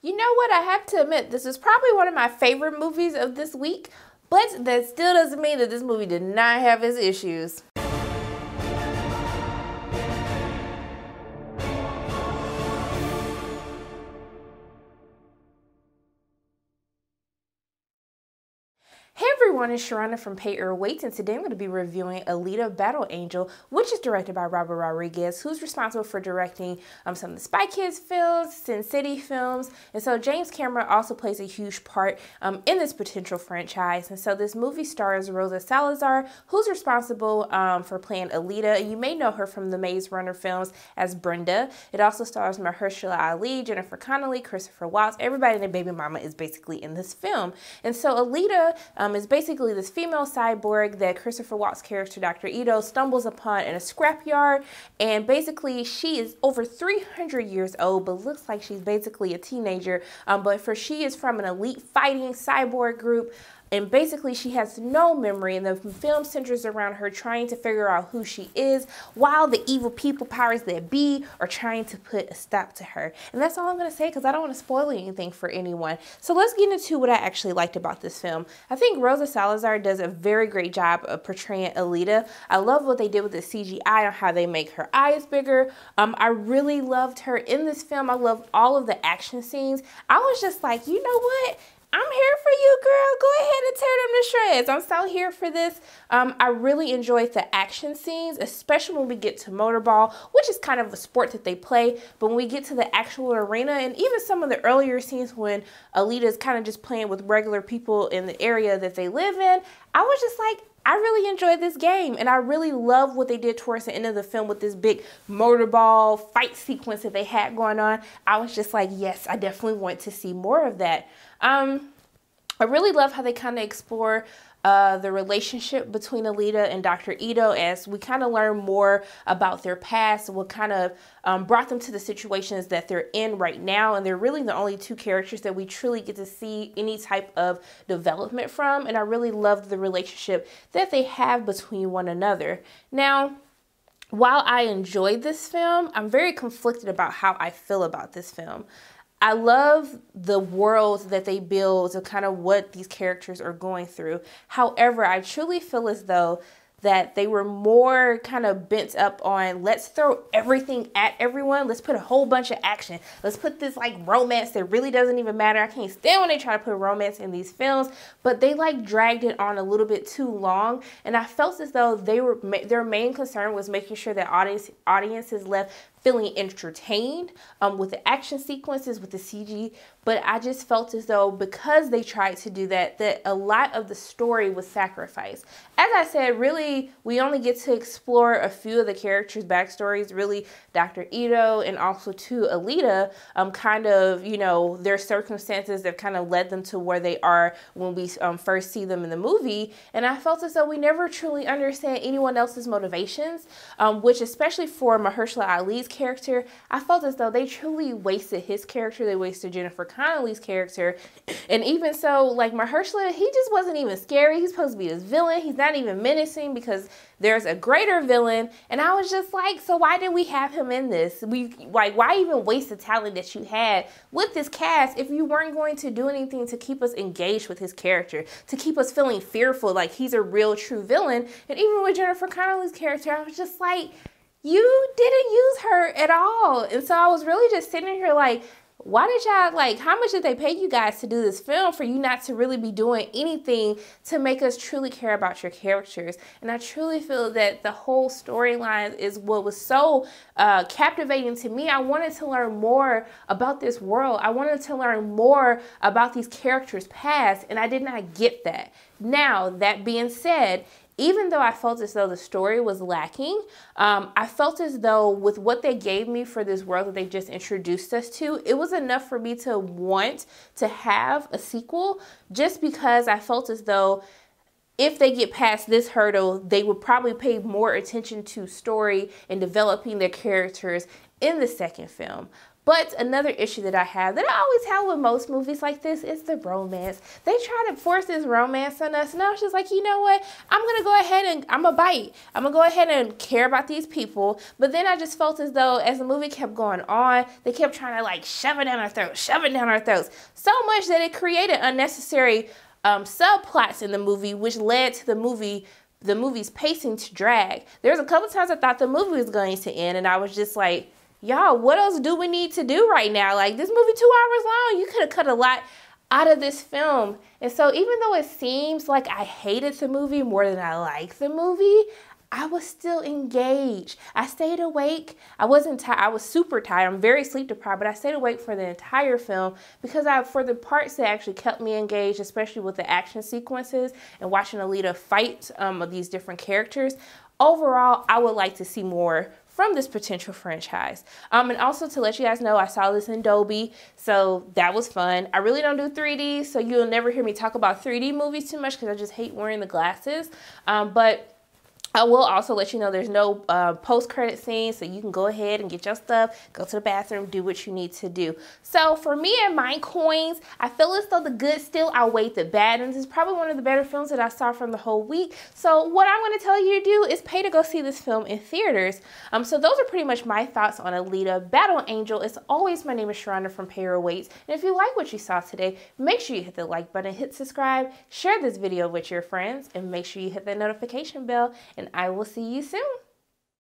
You know what? I have to admit, this is probably one of my favorite movies of this week, but that still doesn't mean that this movie did not have its issues. Hey everyone, it's Sharronda from Pay Or Wait, and today I'm going to be reviewing Alita Battle Angel, which is directed by Robert Rodriguez, who's responsible for directing some of the Spy Kids films, Sin City films, and so James Cameron also plays a huge part in this potential franchise. And so this movie stars Rosa Salazar, who's responsible for playing Alita, and you may know her from the Maze Runner films as Brenda. It also stars Mahershala Ali, Jennifer Connelly, Christopher Waltz. Everybody and their baby mama is basically in this film. And so Alita is basically this female cyborg that Christopher Waltz's character, Dr. Ito, stumbles upon in a scrapyard. And basically, she is over 300 years old, but looks like she's basically a teenager. She is from an elite fighting cyborg group. And basically, she has no memory, and the film centers around her trying to figure out who she is, while the evil people, powers that be, are trying to put a stop to her. And that's all I'm going to say, because I don't want to spoil anything for anyone. So let's get into what I actually liked about this film. I think Rosa Salazar does a very great job of portraying Alita. I love what they did with the CGI on how they make her eyes bigger. I really loved her in this film. I loved all of the action scenes. I was just like, you know what? I'm here for you, girl. Go ahead and tear them to shreds. I'm so here for this. I really enjoyed the action scenes, especially when we get to Motorball, which is kind of a sport that they play. But when we get to the actual arena, and even some of the earlier scenes when Alita is kind of just playing with regular people in the area that they live in, I was just like, I really enjoyed this game, and I really love what they did towards the end of the film with this big motorball fight sequence that they had going on. I was just like, yes, I definitely want to see more of that. I really love how they kind of explore the relationship between Alita and Dr. Ito as we kind of learn more about their past, what kind of brought them to the situations that they're in right now. And they're really the only two characters that we truly get to see any type of development from. And I really love the relationship that they have between one another. Now, while I enjoyed this film, I'm very conflicted about how I feel about this film. I love the worlds that they build of kind of what these characters are going through. However, I truly feel as though that they were more kind of bent up on, let's throw everything at everyone. Let's put a whole bunch of action. Let's put this like romance that really doesn't even matter. I can't stand when they try to put romance in these films, but they like dragged it on a little bit too long. And I felt as though their main concern was making sure that audiences left feeling entertained with the action sequences, with the CG, but I just felt as though because they tried to do that, that a lot of the story was sacrificed. As I said, really, we only get to explore a few of the characters' backstories, really Dr. Ito and also to Alita, kind of, you know, their circumstances that kind of led them to where they are when we first see them in the movie. And I felt as though we never truly understand anyone else's motivations, which especially for Mahershala Ali's character, I felt as though they truly wasted his character. They wasted Jennifer Connelly's character. And even so, like Mahershala, he just wasn't even scary. He's supposed to be this villain. He's not even menacing because there's a greater villain. And I was just like, so why did we have him in this? Why even waste the talent that you had with this cast if you weren't going to do anything to keep us engaged with his character, to keep us feeling fearful like he's a real true villain? And even with Jennifer Connelly's character, I was just like, you didn't use her at all. And so I was really just sitting here like, why did y'all, like, how much did they pay you guys to do this film for you not to really be doing anything to make us truly care about your characters? And I truly feel that the whole storyline is what was so captivating to me. I wanted to learn more about this world. I wanted to learn more about these characters' past, and I did not get that. Now, that being said, even though I felt as though the story was lacking, I felt as though with what they gave me for this world that they just introduced us to, it was enough for me to want to have a sequel, just because I felt as though if they get past this hurdle, they would probably pay more attention to story and developing their characters in the second film. But another issue that I have, that I always have with most movies like this, is the romance. They try to force this romance on us, and I was just like, you know what? I'm going to go ahead and I'm going to bite. I'm going to go ahead and care about these people. But then I just felt as though as the movie kept going on, they kept trying to like shove it down our throats, shove it down our throats. So much that it created unnecessary subplots in the movie, which led to the movie's pacing to drag. There was a couple times I thought the movie was going to end, and I was just like, y'all, what else do we need to do right now? Like, this movie 2 hours long. You could have cut a lot out of this film. And so even though it seems like I hated the movie more than I liked the movie, I was still engaged. I stayed awake. I wasn't tired. I was super tired. I'm very sleep deprived, but I stayed awake for the entire film because for the parts that actually kept me engaged, especially with the action sequences and watching Alita fight of these different characters. Overall, I would like to see more from this potential franchise. And also to let you guys know, I saw this in Dolby, so that was fun. I really don't do 3D, so you'll never hear me talk about 3D movies too much because I just hate wearing the glasses. But I will also let you know there's no post-credit scene, so you can go ahead and get your stuff, go to the bathroom, do what you need to do. So for me and my coins, I feel as though the good still outweighed the bad, and this is probably one of the better films that I saw from the whole week. So what I'm going to tell you to do is pay to go see this film in theaters. So those are pretty much my thoughts on Alita Battle Angel. As always, my name is Sharronda from Pay Your Waits, and if you like what you saw today, make sure you hit the like button, hit subscribe, share this video with your friends, and make sure you hit the notification bell. And I will see you soon.